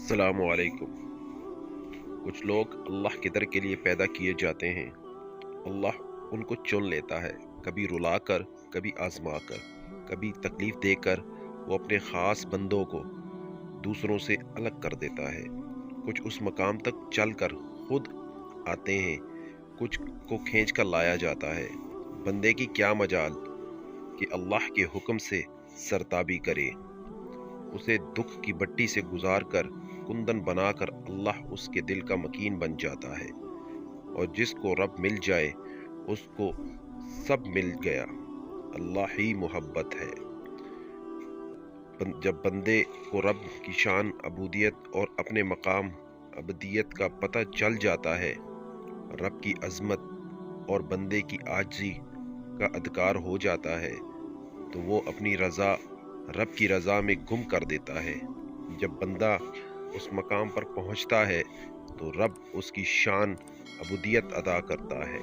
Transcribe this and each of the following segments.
अस्सलाम वालेकुम। कुछ लोग अल्लाह की दर के लिए पैदा किए जाते हैं। अल्लाह उनको चुन लेता है, कभी रुलाकर, कभी आजमा कर, कभी तकलीफ देकर। वो अपने ख़ास बंदों को दूसरों से अलग कर देता है। कुछ उस मकाम तक चलकर खुद आते हैं, कुछ को खींच कर लाया जाता है। बंदे की क्या मजाल कि अल्लाह के हुक्म से सरताबी करे। उसे दुख की भट्टी से गुजार कर कुंदन बनाकर अल्लाह उसके दिल का मकीन बन जाता है। और जिसको रब मिल जाए उसको सब मिल गया। अल्लाह ही मोहब्बत है। जब बंदे को रब की शान, अबूदियत और अपने मकाम अबदियत का पता चल जाता है, रब की अजमत और बंदे की आजिज़ी का अधिकार हो जाता है, तो वो अपनी रज़ा रब की रज़ा में गुम कर देता है। जब बंदा उस मकाम पर पहुंचता है तो रब उसकी शान अबूदियत अदा करता है।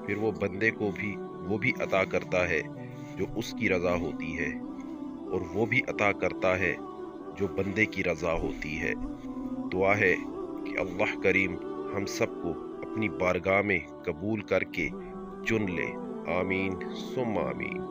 फिर वो बंदे को भी वो भी अता करता है जो उसकी रज़ा होती है, और वो भी अता करता है जो बंदे की रज़ा होती है। दुआ है कि अल्लाह करीम हम सबको अपनी बारगाह में कबूल करके चुन ले। आमीन सुम्मा आमीन।